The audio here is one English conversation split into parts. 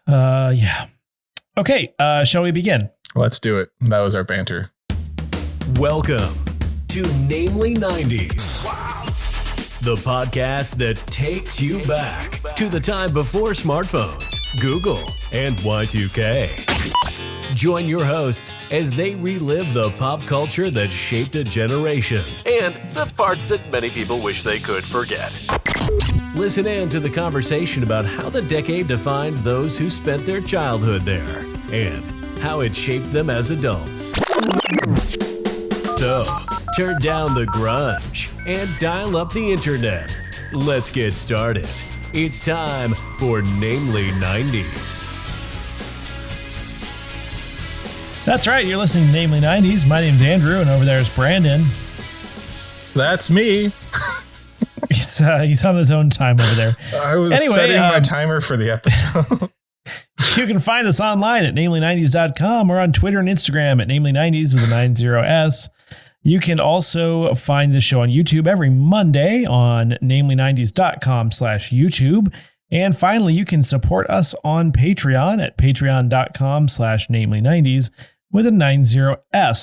Yeah. Okay. Shall we begin? Let's do it. That was our banter. Welcome to Namely 90s. The podcast that takes you back to the time before smartphones, Google, and Y2K. Join your hosts as they relive the pop culture that shaped a generation and the parts that many people wish they could forget. Listen in to the conversation about how the decade defined those who spent their childhood there and how it shaped them as adults. So, turn down the grunge and dial up the internet. Let's get started. It's time for Namely 90s. That's right. You're listening to Namely 90s. My name's Andrew, and over there is Brandon. That's me. He's on his own time over there. I was setting my timer for the episode. You can find us online at namely90s.com or on Twitter and Instagram at namely90s with a 90s. You can also find the show on YouTube every Monday on namely90s.com/YouTube. And finally, you can support us on Patreon at patreon.com/namely90s with a 90s.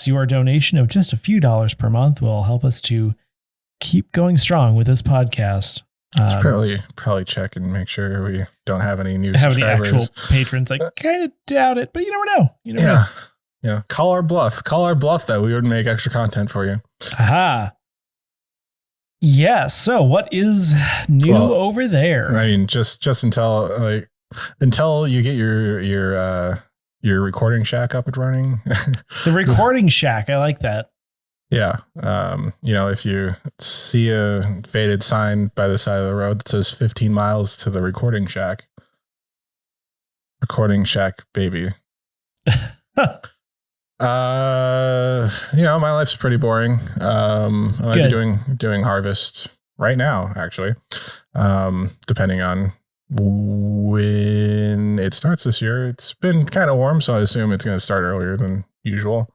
Your donation of just a few dollars per month will help us to keep going strong with this podcast. Probably check and make sure we don't have any new subscribers. Any actual patrons. I kind of doubt it, but you never know. You never know. Yeah. Call our bluff that we would make extra content for you. Aha. Yeah. So what is new over there? I mean, just until you get your recording shack up and running. The recording shack. I like that. Yeah. If you see a faded sign by the side of the road that says 15 miles to the recording shack, baby. My life's pretty boring. I might be doing harvest right now, actually. Depending on when it starts this year. It's been kind of warm, so I assume it's going to start earlier than usual.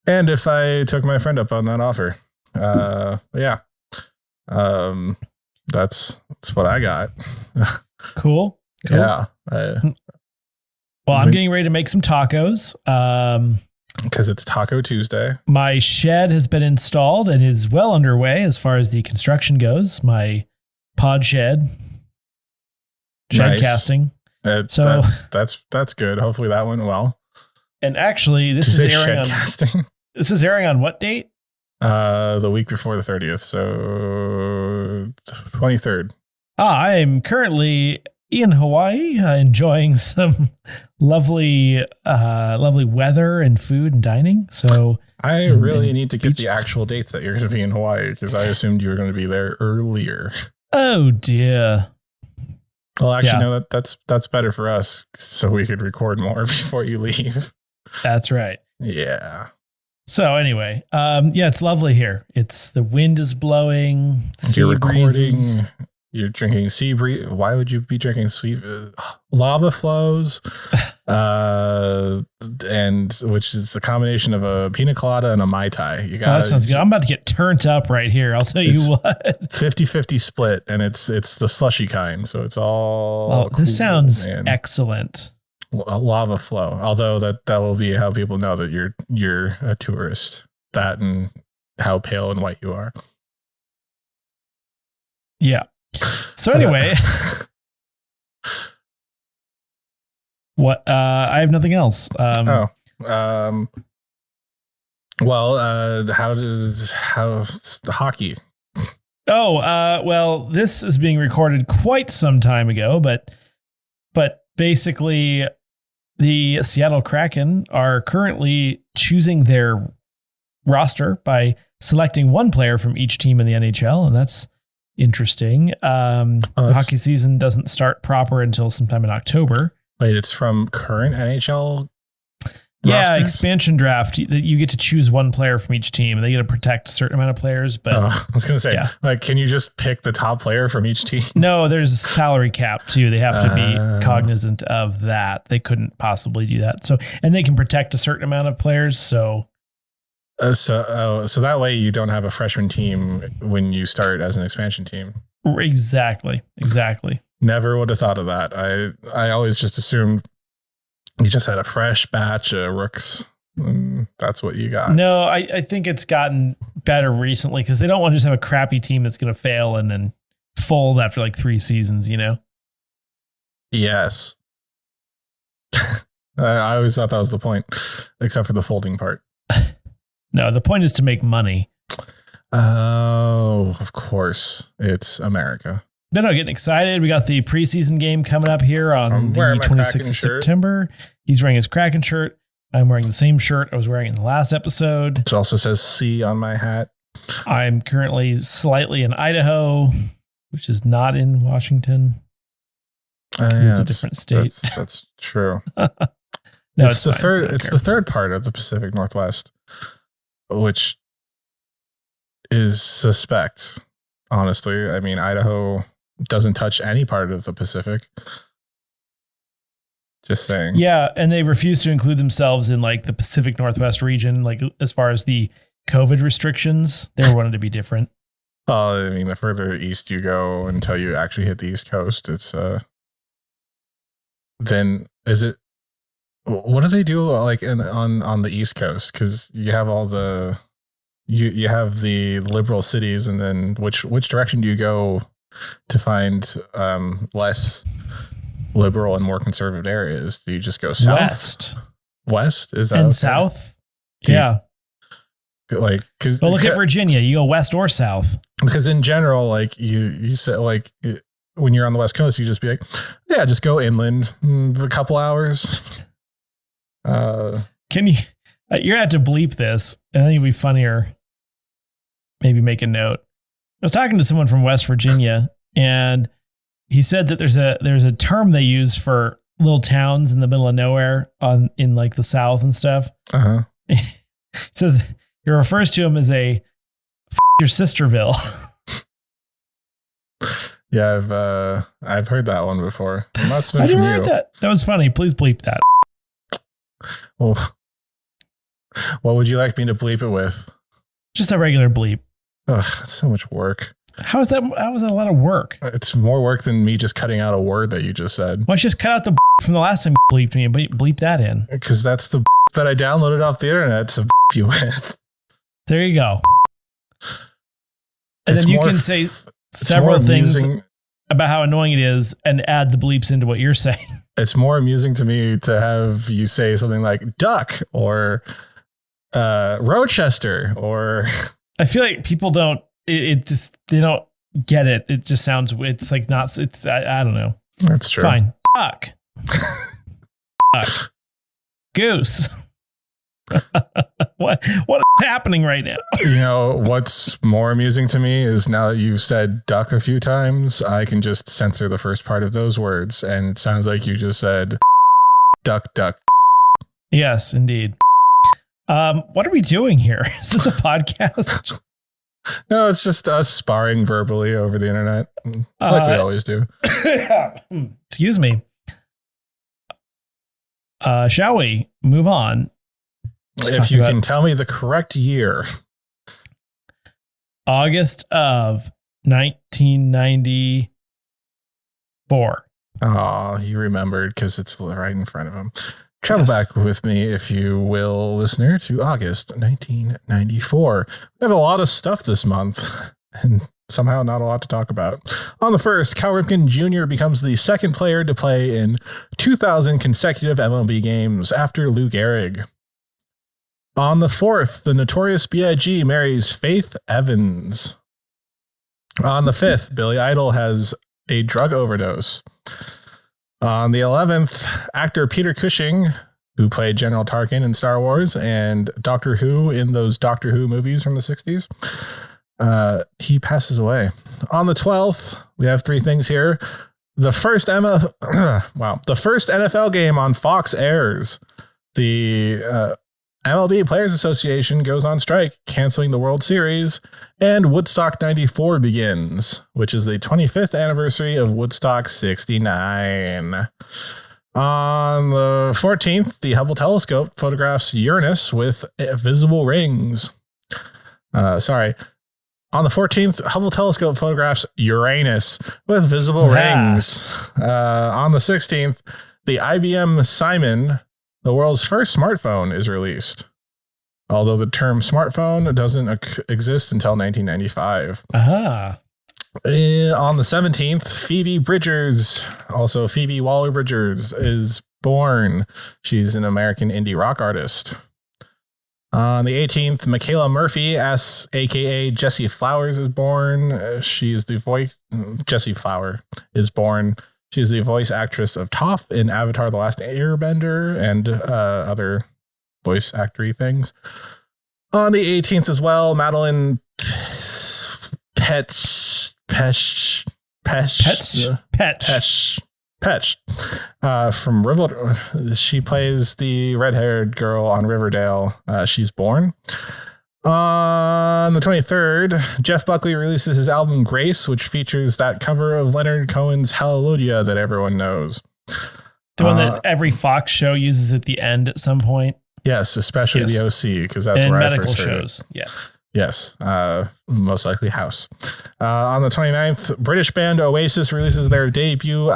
And if I took my friend up on that offer, that's what I got. Cool. Yeah. I'm getting ready to make some tacos. Because it's Taco Tuesday. My shed has been installed and is well underway as far as the construction goes. My pod shed Nice. Casting. That's good. Hopefully that went well. And actually, this is airing on casting. This is airing on what date? The week before the 30th, so 23rd. I am currently in Hawaii, enjoying some lovely weather and food and dining. So I really need to get the actual dates that you're going to be in Hawaii, because I assumed you were going to be there earlier. Oh dear. Well, actually, no, that's better for us, so we could record more before you leave. That's right. Yeah. So anyway, it's lovely here. The wind is blowing. You're recording. You're drinking sea breeze. Why would you be drinking sweet lava flows? And which is a combination of a pina colada and a Mai Tai. That sounds good. I'm about to get turned up right here. I'll tell you what. 50-50 split, and it's the slushy kind. So it's all. This sounds excellent. Lava flow. Although that will be how people know that you're a tourist. That and how pale and white you are. Yeah. So anyway, I have nothing else. How's the hockey? This is being recorded quite some time ago, but basically the Seattle Kraken are currently choosing their roster by selecting one player from each team in the NHL, and that's interesting. The hockey season doesn't start proper until sometime in October. Wait, it's from current NHL Yeah, rosters? expansion draft. You get to choose one player from each team, and they get to protect a certain amount of players. But I was going to say, can you just pick the top player from each team? No, there's a salary cap too. They have to be cognizant of that. They couldn't possibly do that. So, and they can protect a certain amount of players. So that way you don't have a freshman team when you start as an expansion team. Exactly. Never would have thought of that. I always just assumed You just had a fresh batch of rooks. That's what you got. No, I think it's gotten better recently because they don't want to just have a crappy team that's going to fail and then fold after like 3 seasons, Yes. I always thought that was the point, except for the folding part. No, the point is to make money. Oh, of course. It's America. No, getting excited. We got the preseason game coming up here on the 26th of September. He's wearing his Kraken shirt. I'm wearing the same shirt I was wearing in the last episode. It also says C on my hat. I'm currently slightly in Idaho, which is not in Washington. Because it's a different state. That's true. No, it's the third. It's the third part of the Pacific Northwest, which is suspect. Honestly, I mean, Idaho doesn't touch any part of the Pacific. Just saying. Yeah, and they refuse to include themselves in like the Pacific Northwest region, like as far as the COVID restrictions. They wanted to be different. I mean, the further east you go until you actually hit the East Coast, it's then is it? What do they do like on the East Coast? Because you have all the you have the liberal cities, and then which direction do you go to find less liberal and more conservative areas? Do you just go south? West is that and okay? South? Yeah. Like, because look at Virginia. You go west or south. Because in general, like you said, like when you're on the West Coast, you just be like, yeah, just go inland for a couple hours. Can you? You're gonna have to bleep this, and I think it'd be funnier. Maybe make a note. I was talking to someone from West Virginia, and he said that there's a term they use for little towns in the middle of nowhere in like the South and stuff. Uh-huh. He says he refers to them as a your sisterville. Yeah, I've heard that one before. It must have been I from didn't you. write that. That was funny. Please bleep that. Well, what would you like me to bleep it with? Just a regular bleep. Ugh, that's so much work. How is that a lot of work? It's more work than me just cutting out a word that you just said. Why don't you just cut out the from the last time you bleeped me and bleep that in? Because that's the that I downloaded off the internet to you with. There you go. And then you can say several things about how annoying it is and add the bleeps into what you're saying. It's more amusing to me to have you say something like duck or Rochester or... I feel like people don't, they don't get it. It just sounds, it's like not, it's, I don't know. That's true. Fine. Fuck. Fuck. Goose. What is happening right now? You know, what's more amusing to me is now that you've said duck a few times, I can just censor the first part of those words. And it sounds like you just said duck, duck. Yes, indeed. What are we doing here? Is this a podcast? No, it's just us sparring verbally over the internet, like we always do. Excuse me. Shall we move on? If you can tell me the correct year. August of 1994. Oh, he remembered because it's right in front of him. Travel back with me, if you will, listener, to August 1994. We have a lot of stuff this month, and somehow not a lot to talk about. On the 1st, Cal Ripken Jr. becomes the second player to play in 2,000 consecutive MLB games after Lou Gehrig. On the 4th, the Notorious B.I.G. marries Faith Evans. On the 5th, Billy Idol has a drug overdose. On the 11th, actor Peter Cushing, who played General Tarkin in Star Wars and Doctor Who in those Doctor Who movies from the 60s, he passes away. On the 12th, we have 3 things here. The first NFL game on Fox airs. The MLB Players Association goes on strike, canceling the World Series, and Woodstock 94 begins, which is the 25th anniversary of Woodstock 69. On the 14th, the Hubble telescope photographs Uranus with visible rings. On the 14th, Hubble telescope photographs Uranus with visible rings. On the 16th, the IBM Simon the world's first smartphone is released. Although the term smartphone doesn't exist until 1995. Aha. On the 17th, Phoebe Bridgers, also Phoebe Waller-Bridgers, is born. She's an American indie rock artist. On the 18th, Michaela Murphy, aka Jessie Flowers, is born. She's the voice. Jessie Flower is born. She's the voice actress of Toph in Avatar: The Last Airbender and other voice actory things. On the 18th as well, Madeline Petch from Riverdale. She plays the red-haired girl on Riverdale. She's born. On the 23rd, Jeff Buckley releases his album Grace, which features that cover of Leonard Cohen's Hallelujah that everyone knows. The one that every Fox show uses at the end at some point. Yes, especially the OC, because that's and where medical I first heard shows. it. Yes, most likely House. On the 29th, British band Oasis releases their debut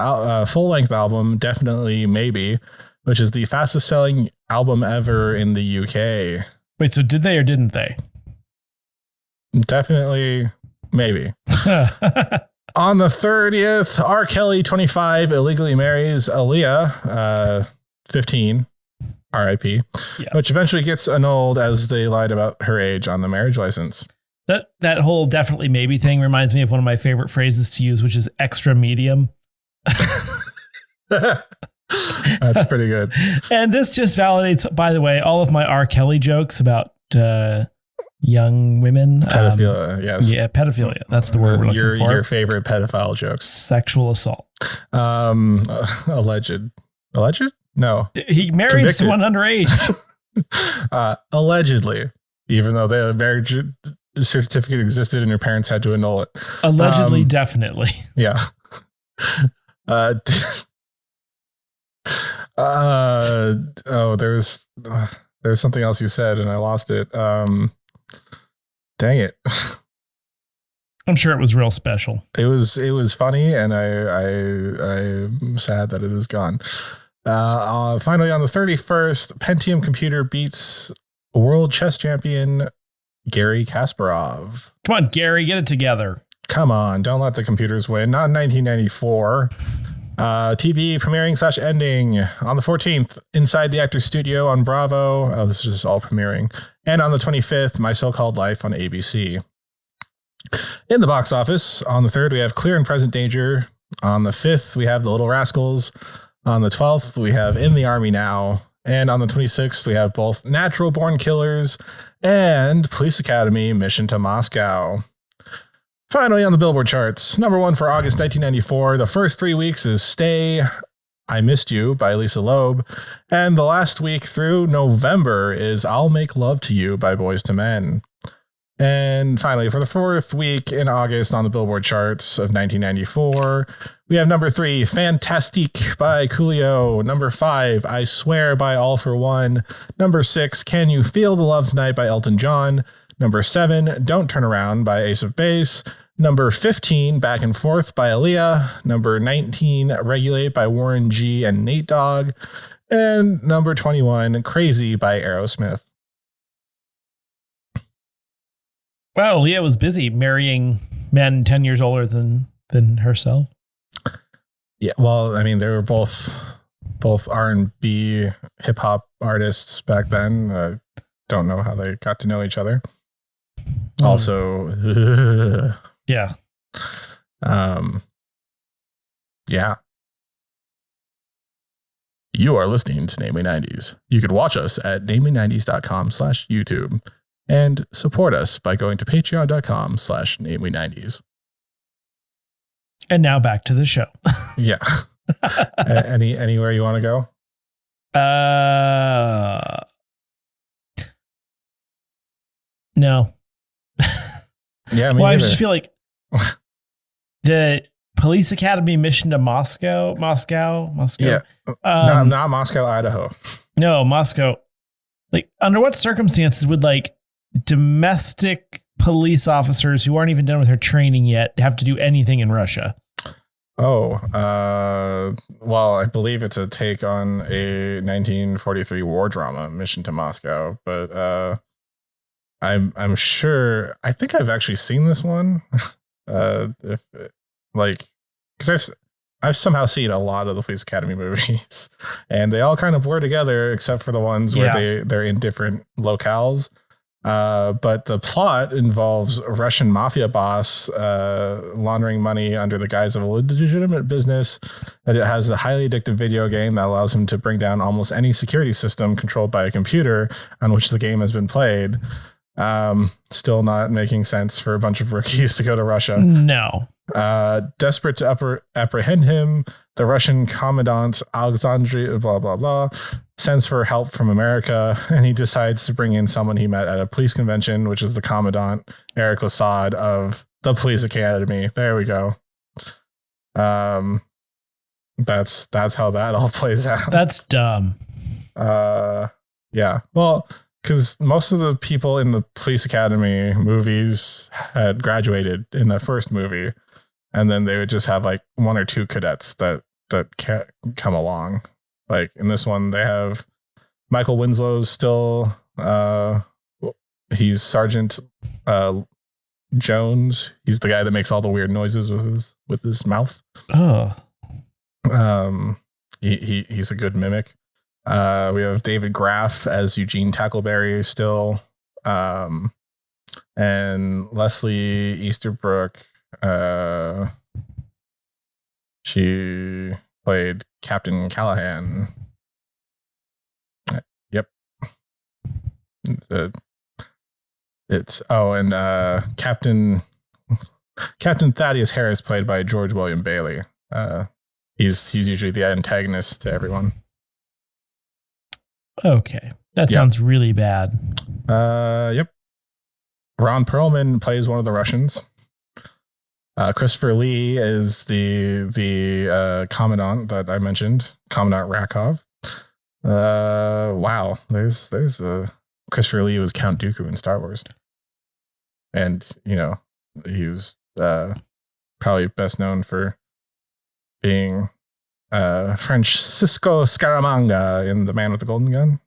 full-length album, Definitely Maybe, which is the fastest-selling album ever in the UK. Wait, so did they or didn't they? Definitely Maybe. On the 30th, R. Kelly, 25, illegally marries Aaliyah, 15. R.I.P. Yeah. Which eventually gets annulled as they lied about her age on the marriage license. That whole Definitely Maybe thing reminds me of one of my favorite phrases to use, which is extra medium. That's pretty good. And this just validates, by the way, all of my R. Kelly jokes about young women. Pedophilia, yes. Yeah, pedophilia. That's the word we're looking for. Your favorite pedophile jokes. Sexual assault. Alleged? No. He married someone underage. Allegedly, even though the marriage certificate existed and your parents had to annul it. Allegedly, definitely. Yeah. There's something else you said and I lost it. Dang it. I'm sure it was real special. It was funny, and I'm sad that it is gone. Finally, on the 31st, Pentium computer beats world chess champion Garry Kasparov. Come on, Gary, get it together. Come on, don't let the computers win. Not in 1994. TV premiering / ending on the 14th, Inside the Actors Studio on Bravo. Oh, this is just all premiering. And on the 25th, My So-Called Life on ABC. In the box office, on the 3rd, we have Clear and Present Danger. On the 5th, we have The Little Rascals. On the 12th, we have In the Army Now. And on the 26th, we have both Natural Born Killers and Police Academy Mission to Moscow. Finally, on the Billboard charts, number 1 for August 1994. The first 3 weeks is Stay, I Missed You by Lisa Loeb. And the last week through November is I'll Make Love to You by Boyz II Men. And finally, for the 4th week in August on the Billboard charts of 1994, we have number 3, Fantastique by Coolio. Number 5, I Swear by All For One. Number 6, Can You Feel the Love Tonight by Elton John. Number 7, Don't Turn Around by Ace of Base. Number 15, Back and Forth by Aaliyah. Number 19, Regulate by Warren G and Nate Dogg. And number 21, Crazy by Aerosmith. Wow, Leah was busy marrying men 10 years older than herself. Yeah, well, I mean, they were both R&B hip hop artists back then. Don't know how they got to know each other. Also, yeah. Yeah. You are listening to Namely 90s. You could watch us at namely90s.com/YouTube. And support us by going to patreon.com/namely90s. And now back to the show. Yeah. Anywhere you want to go? No. Yeah, well, I just feel like the Police Academy Mission to Moscow. Yeah. Not Moscow, Idaho. No, Moscow. Like, under what circumstances would domestic police officers who aren't even done with their training yet have to do anything in Russia? Well, I believe it's a take on a 1943 war drama, Mission to Moscow, but I'm sure. I think I've actually seen this one. If like, because I've somehow seen a lot of the Police Academy movies, and they all kind of blur together, except for the ones where they're in different locales. But the plot involves a Russian mafia boss laundering money under the guise of a legitimate business. And it has a highly addictive video game that allows him to bring down almost any security system controlled by a computer on which the game has been played. Still not making sense for a bunch of rookies to go to Russia. No. Desperate to apprehend him, the Russian commandant Alexandre blah blah blah sends for help from America, and he decides to bring in someone he met at a police convention, which is the commandant Eric Lassad of the Police Academy. There we go. That's how that all plays out. That's dumb. Yeah. Well, because most of the people in the Police Academy movies had graduated in the first movie, and then they would just have like one or two cadets that come along. Like in this one, they have Michael Winslow's still. He's Sergeant Jones. He's the guy that makes all the weird noises with his mouth. Oh. He's a good mimic. We have David Graff as Eugene Tackleberry still, and Leslie Easterbrook. She played Captain Callahan. Yep. Captain Thaddeus Harris, played by George William Bailey. He's usually the antagonist to everyone. Okay. That sounds really bad. Yep. Ron Perlman plays one of the Russians. Christopher Lee is the commandant that I mentioned, Commandant Rakov. Wow. There's Christopher Lee was Count Dooku in Star Wars. And, he was probably best known for being Francisco Scaramanga in The Man with the Golden Gun.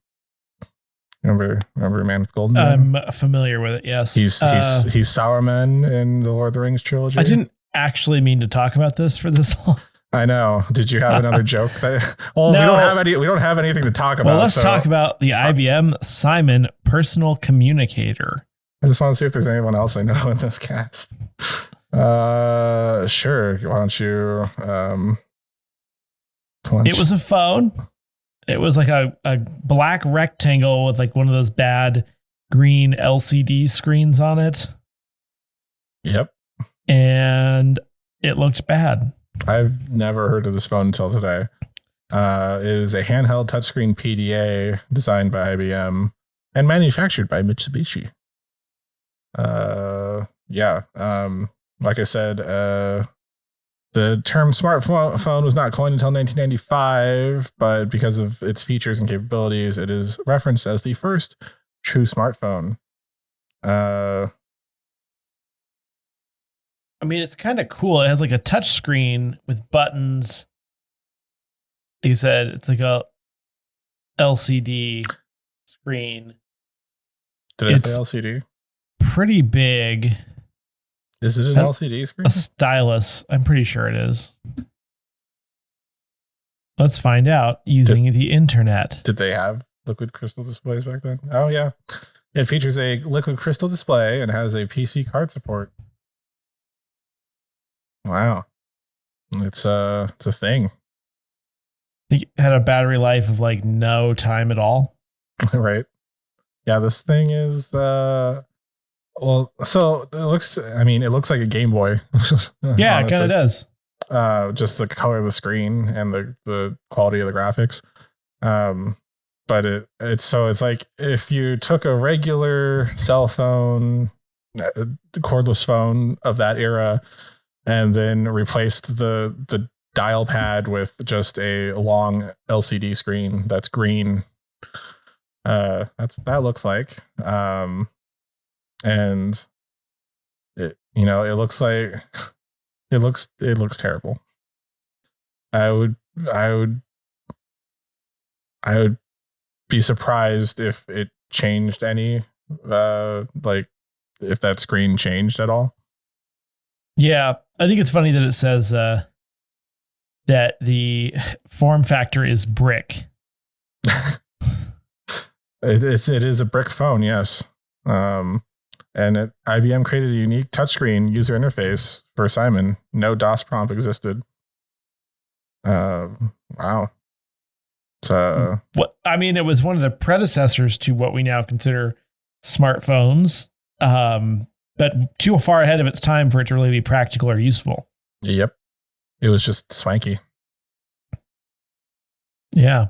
Remember Man with the Golden Gun? I'm familiar with it, yes. He's Sauron in the Lord of the Rings trilogy. I didn't actually mean to talk about this for this long. I know. Did you have another joke? No. We don't have anything to talk about. Well, let's talk about the IBM Simon Personal Communicator. I just want to see if there's anyone else I know in this cast. Sure. Why don't you? It was a phone. It was like a black rectangle with like one of those bad green LCD screens on it. Yep. And it looked bad. I've never heard of this phone until today. It is a handheld touchscreen PDA designed by IBM and manufactured by Mitsubishi. Like I said, the term smartphone was not coined until 1995, but because of its features and capabilities, it is referenced as the first true smartphone. I mean, it's kind of cool. It has like a touch screen with buttons. Like you said, it's like a LCD screen. Did I say LCD? Pretty big. Is it an LCD screen? A stylus. I'm pretty sure it is. Let's find out using the internet. Did they have liquid crystal displays back then? Oh, yeah. It features a liquid crystal display and has a PC card support. Wow. It's a thing. I think it had a battery life of like no time at all. Right. Yeah, this thing is well, so it looks like a Game Boy. Yeah, it kind of does. Just the color of the screen and the quality of the graphics. But it's like if you took a regular cell phone, cordless phone of that era, and then replaced the dial pad with just a long LCD screen that's green. That's what that looks like. And it looks like it looks terrible. I would be surprised if it changed any, like if that screen changed at all. Yeah, I think it's funny that it says that the form factor is brick. It is a brick phone, yes. And IBM created a unique touchscreen user interface for Simon. No DOS prompt existed. Wow. So, it was one of the predecessors to what we now consider smartphones, but too far ahead of its time for it to really be practical or useful. Yep. It was just swanky. Yeah.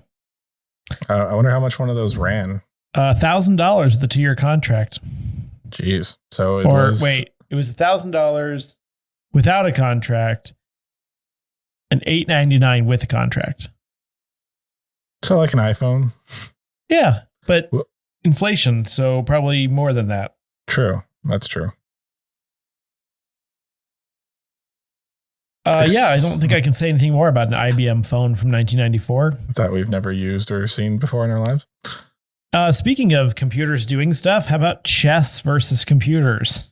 I wonder how much one of those ran. $1,000 the 2-year contract. Jeez. So it was $1,000 without a contract and $899 with a contract. So like an iPhone. Yeah, but inflation, so probably more than that. True. That's true. Yeah, I don't think I can say anything more about an IBM phone from 1994. That we've never used or seen before in our lives. Speaking of computers doing stuff, how about chess versus computers?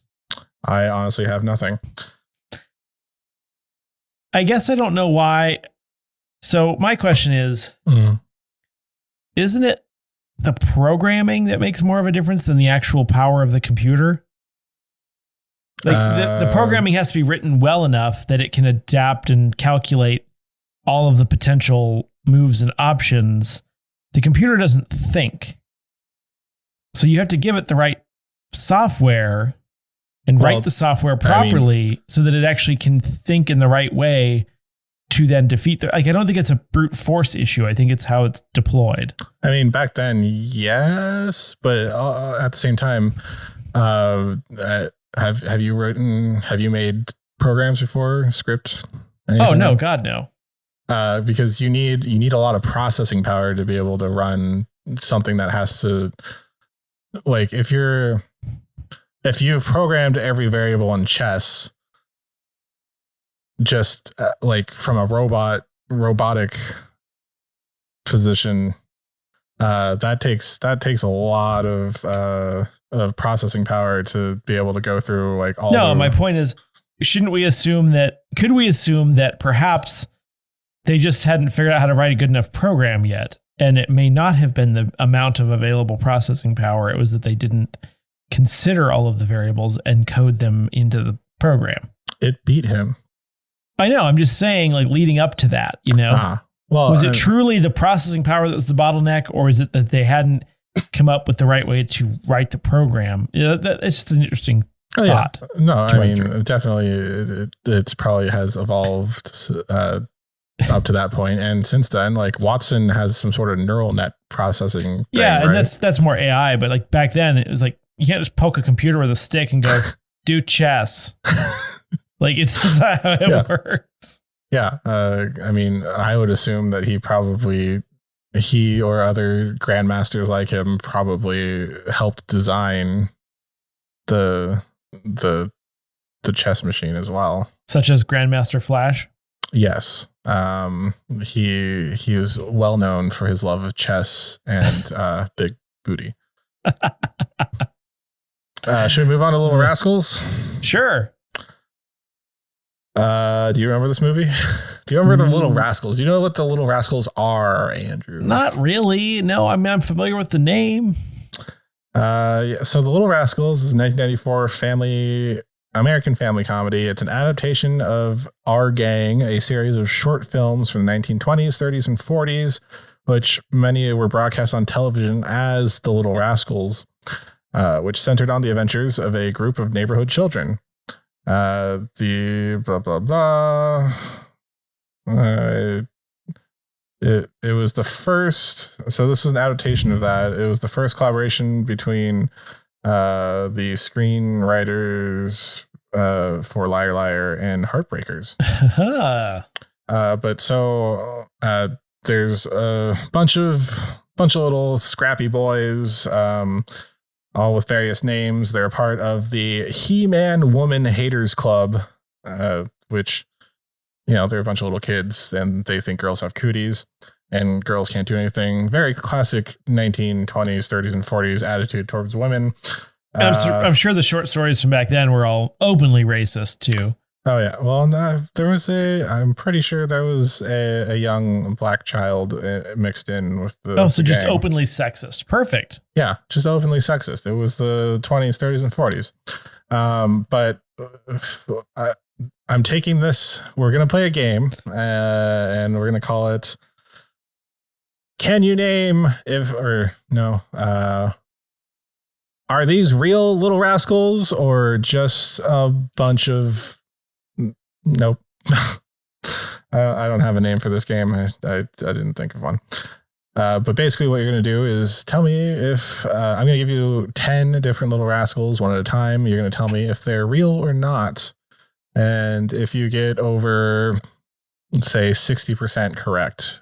I honestly have nothing. I guess I don't know why. So my question is, isn't it the programming that makes more of a difference than the actual power of the computer? Like the programming has to be written well enough that it can adapt and calculate all of the potential moves and options. The computer doesn't think. So you have to give it the right software and write the software properly so that it actually can think in the right way to then defeat the... Like, I don't think it's a brute force issue. I think it's how it's deployed. I mean, back then, yes, but at the same time, have you made programs before? Script? Oh, no, God, no. Because you need a lot of processing power to be able to run something that has to... Like, if you've programmed every variable in chess, just like from a robotic position, that takes a lot of processing power to be able to go through like all. No, my point is, could we assume that perhaps they just hadn't figured out how to write a good enough program yet? And it may not have been the amount of available processing power. It was that they didn't consider all of the variables and code them into the program. It beat him. I know. I'm just saying, like, leading up to that, was it truly the processing power that was the bottleneck, or is it that they hadn't come up with the right way to write the program? It's just an interesting thought. Yeah. No, I mean, definitely it's probably has evolved up to that point, and since then, like, Watson has some sort of neural net processing thing, and right? that's more AI, but like back then it was like you can't just poke a computer with a stick and go do chess. Like, it's just how it works. Yeah. I mean, I would assume that he or other grandmasters like him probably helped design the chess machine as well. Such as Grandmaster Flash? Yes. He was well known for his love of chess and big booty. Should we move on to Little Rascals? Sure. Do you remember this movie? Do you remember the Little Rascals? Do you know what the Little Rascals are, Andrew? Not really. No, I mean, I'm familiar with the name. So the Little Rascals is a 1994 American family comedy. It's an adaptation of Our Gang, a series of short films from the 1920s, 30s, and 40s, which many were broadcast on television as the Little Rascals, which centered on the adventures of a group of neighborhood children. The blah blah blah. It was the first. So this was an adaptation of that. It was the first collaboration between the screenwriters for Liar Liar and Heartbreakers. But so there's a bunch of little scrappy boys. All with various names. They're part of the He-Man Woman Haters Club, which they're a bunch of little kids and they think girls have cooties and girls can't do anything. Very classic 1920s, 30s, and 40s attitude towards women. I'm sure the short stories from back then were all openly racist too. Oh yeah. Well, no, I'm pretty sure there was a young black child mixed in with the. Oh, so the just gang. openly sexist. Perfect. Yeah, just openly sexist. It was the 20s, 30s, and 40s. But I'm taking this. We're gonna play a game, and we're gonna call it. Can you name are these real Little Rascals or just a bunch of? Nope. I don't have a name for this game. I didn't think of one. But basically what you're going to do is tell me if I'm going to give you 10 different Little Rascals one at a time. You're going to tell me if they're real or not. And if you get over, say, 60% correct,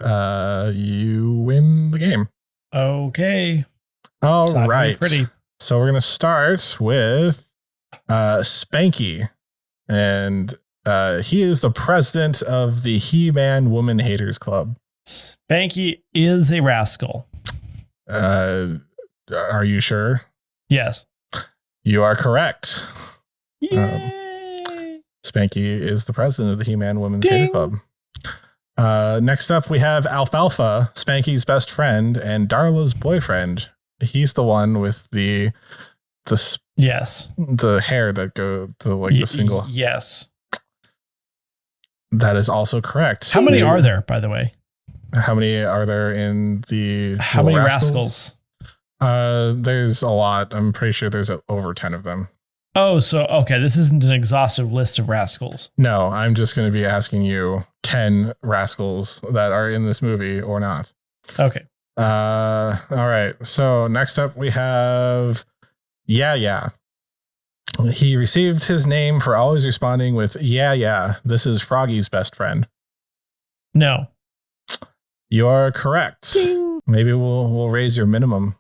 you win the game. Okay. All Not right. very pretty. So we're going to start with Spanky. And he is the president of the He-Man Woman Haters Club. Spanky is a rascal. Are you sure? Yes. You are correct. Yay! Spanky is the president of the He-Man Women's Hater Club. Next up, we have Alfalfa, Spanky's best friend and Darla's boyfriend. He's the one with the hair that go to like the single. Yes. That is also correct. How many are there, by the way? How many are there in the How many rascals? There's a lot. I'm pretty sure there's over 10 of them. Oh, so, okay. This isn't an exhaustive list of rascals. No, I'm just going to be asking you 10 rascals that are in this movie or not. Okay. All right. So next up we have Yeah. He received his name for always responding with yeah. This is Froggy's best friend. No. You're correct. Ding. Maybe we'll raise your minimum.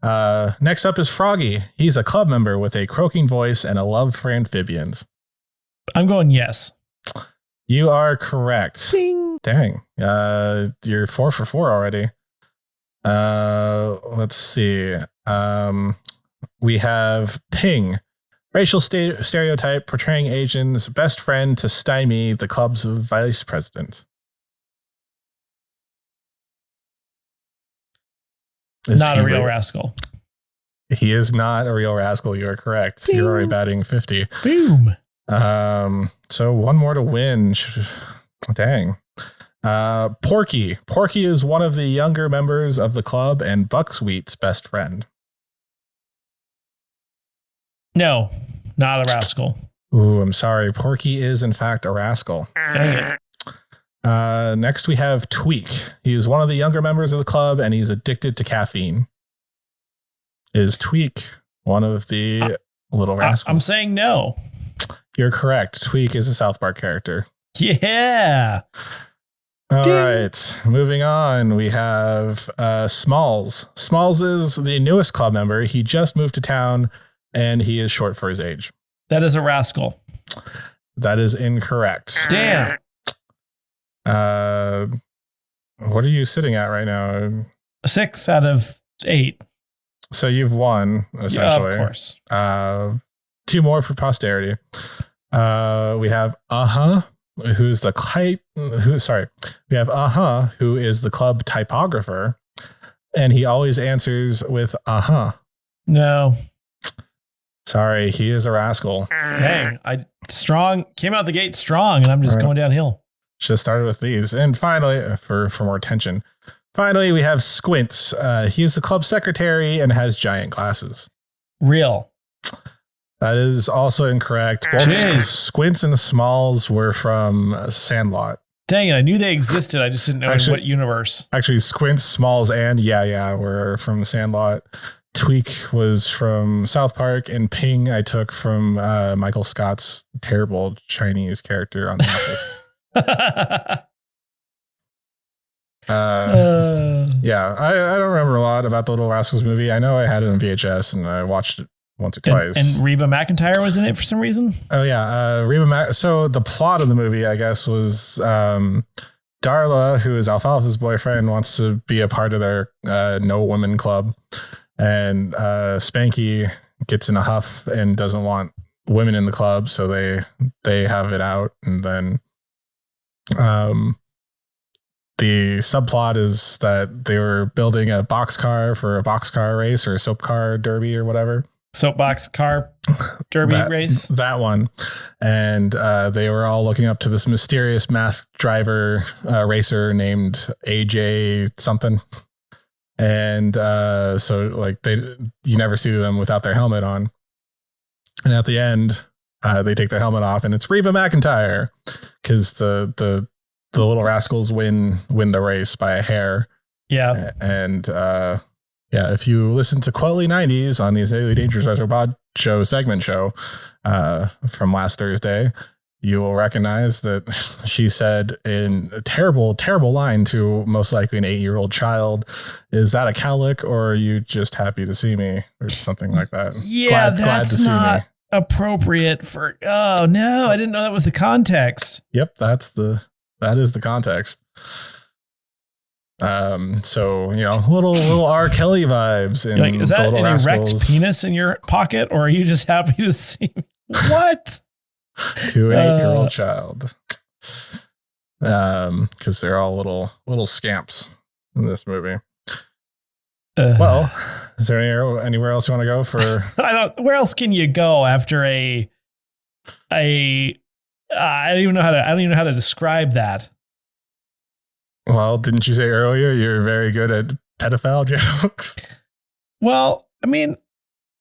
Next up is Froggy. He's a club member with a croaking voice and a love for amphibians. I'm going yes. You are correct. Ding. Dang. You're 4 for 4 already. Let's see. We have Ping. Racial stereotype portraying Asians' best friend to stymie the club's vice president. Not a real rascal. He is not a real rascal. You are correct. Ding. You're already batting 50. Boom. So one more to win. Dang. Porky. Porky is one of the younger members of the club and Bucksweet's best friend. No, not a rascal. Ooh, I'm sorry. Porky is, in fact, a rascal. Dang it. Next, we have Tweak. He is one of the younger members of the club, and he's addicted to caffeine. Is Tweak one of the Little Rascals? I'm saying no. You're correct. Tweak is a South Park character. Yeah. All right. Moving on, we have Smalls. Smalls is the newest club member. He just moved to town, and he is short for his age. That is a rascal. That is incorrect. Damn. What are you sitting at right now? 6 out of 8. So you've won, essentially. Yeah, of course. 2 more for posterity. We have who's the we have who is the club typographer, and he always answers with No. Sorry, he is a rascal. Dang, came out the gate strong, and I'm just going downhill. Should have started with these. And finally, for more tension, finally we have Squints. He is the club secretary and has giant glasses. Real. That is also incorrect. Both Squints and Smalls were from Sandlot. Dang it, I knew they existed. I just didn't know in what universe. Actually, Squints, Smalls, and Yeah were from Sandlot. Tweak was from South Park, and Ping I took from Michael Scott's terrible Chinese character on The Office. Yeah, I don't remember a lot about the Little Rascals movie. I know I had it on VHS, and I watched it once or twice. And Reba McEntire was in it for some reason. Oh yeah, so the plot of the movie, I guess, was Darla, who is Alfalfa's boyfriend, wants to be a part of their no women club, and Spanky gets in a huff and doesn't want women in the club, so they have it out, and then the subplot is that they were building a boxcar for a boxcar race or a soap car derby or whatever. Soapbox car derby race. That one. And they were all looking up to this mysterious masked driver racer named AJ something. And so like you never see them without their helmet on. And at the end, they take their helmet off and it's Reba McEntire because the Little Rascals win the race by a hair. Yeah. And if you listen to Quelly 90s on the Daily Dangerous Retro Pod Show segment show from last Thursday, you will recognize that she said in a terrible, terrible line to most likely an 8-year-old child, "Is that a cowlick or are you just happy to see me?" or something like that. Yeah, that's not appropriate for. Oh no, I didn't know that was the context. Yep, that is the context. So little R. Kelly vibes. In like, is that an Rascals. erect penis in your pocket, or are you just happy to see me? What? To an 8-year-old child. Because they're all little scamps in this movie. Well, is there anywhere else you want to go for? Where else can you go after I don't even know how to describe that. Well, didn't you say earlier you're very good at pedophile jokes? Well, I mean,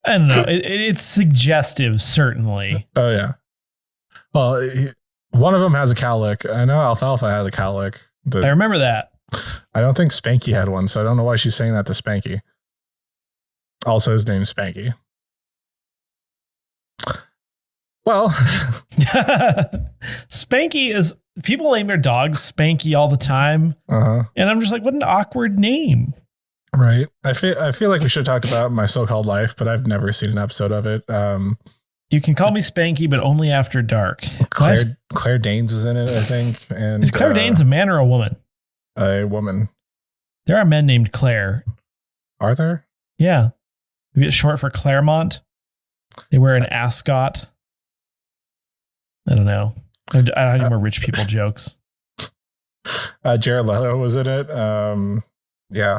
I don't know. It's suggestive, certainly. Oh, yeah. Well, one of them has a cowlick. I know Alfalfa had a cowlick. I remember that. I don't think Spanky had one, so I don't know why she's saying that to Spanky. Also, his name's Spanky. Well, Spanky is, people name their dogs Spanky all the time. Uh-huh. And I'm just like, what an awkward name. Right. I feel like we should have talked about My So-Called Life, but I've never seen an episode of it. You can call me Spanky, but only after dark. Claire Danes was in it, I think. And is Claire Danes a man or a woman? A woman. There are men named Claire. Are there? Yeah. Maybe it's short for Claremont. They wear an ascot. I don't know. I don't have any more rich people jokes. Jared Leto was in it. Yeah.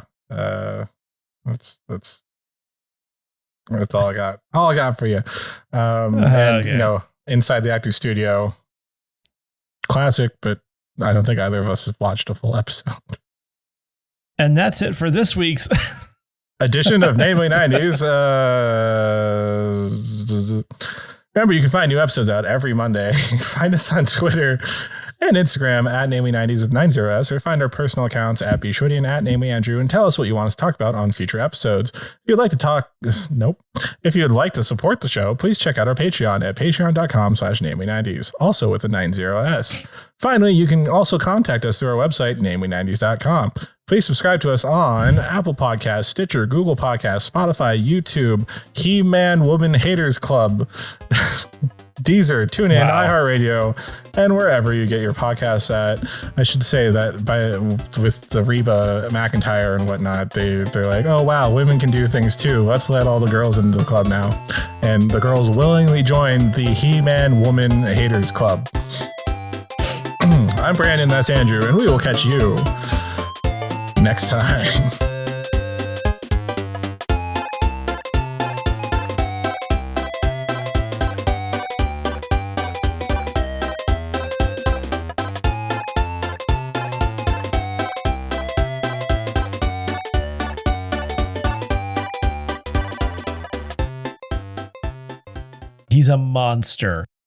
That's all I got. All I got for you. And Inside the Actors Studio. Classic, but I don't think either of us have watched a full episode. And that's it for this week's edition of Namely 90s. Remember, you can find new episodes out every Monday. Find us on Twitter and Instagram at Namely90s with 90s, or find our personal accounts at bshwitty and at NamelyAndrew, and tell us what you want us to talk about on future episodes. If you'd like to support the show, please check out our Patreon at patreon.com/Namely90s, also with the 90s. Finally, you can also contact us through our website, namely90s.com. Please subscribe to us on Apple Podcasts, Stitcher, Google Podcasts, Spotify, YouTube, He-Man Woman Haters Club, Deezer, TuneIn, iHeartRadio, and wherever you get your podcasts at. I should say that with the Reba McEntire and whatnot, they're like, oh wow, women can do things too. Let's let all the girls into the club now. And the girls willingly joined the He-Man Woman Haters Club. I'm Brandon, that's Andrew, and we will catch you next time. He's a monster.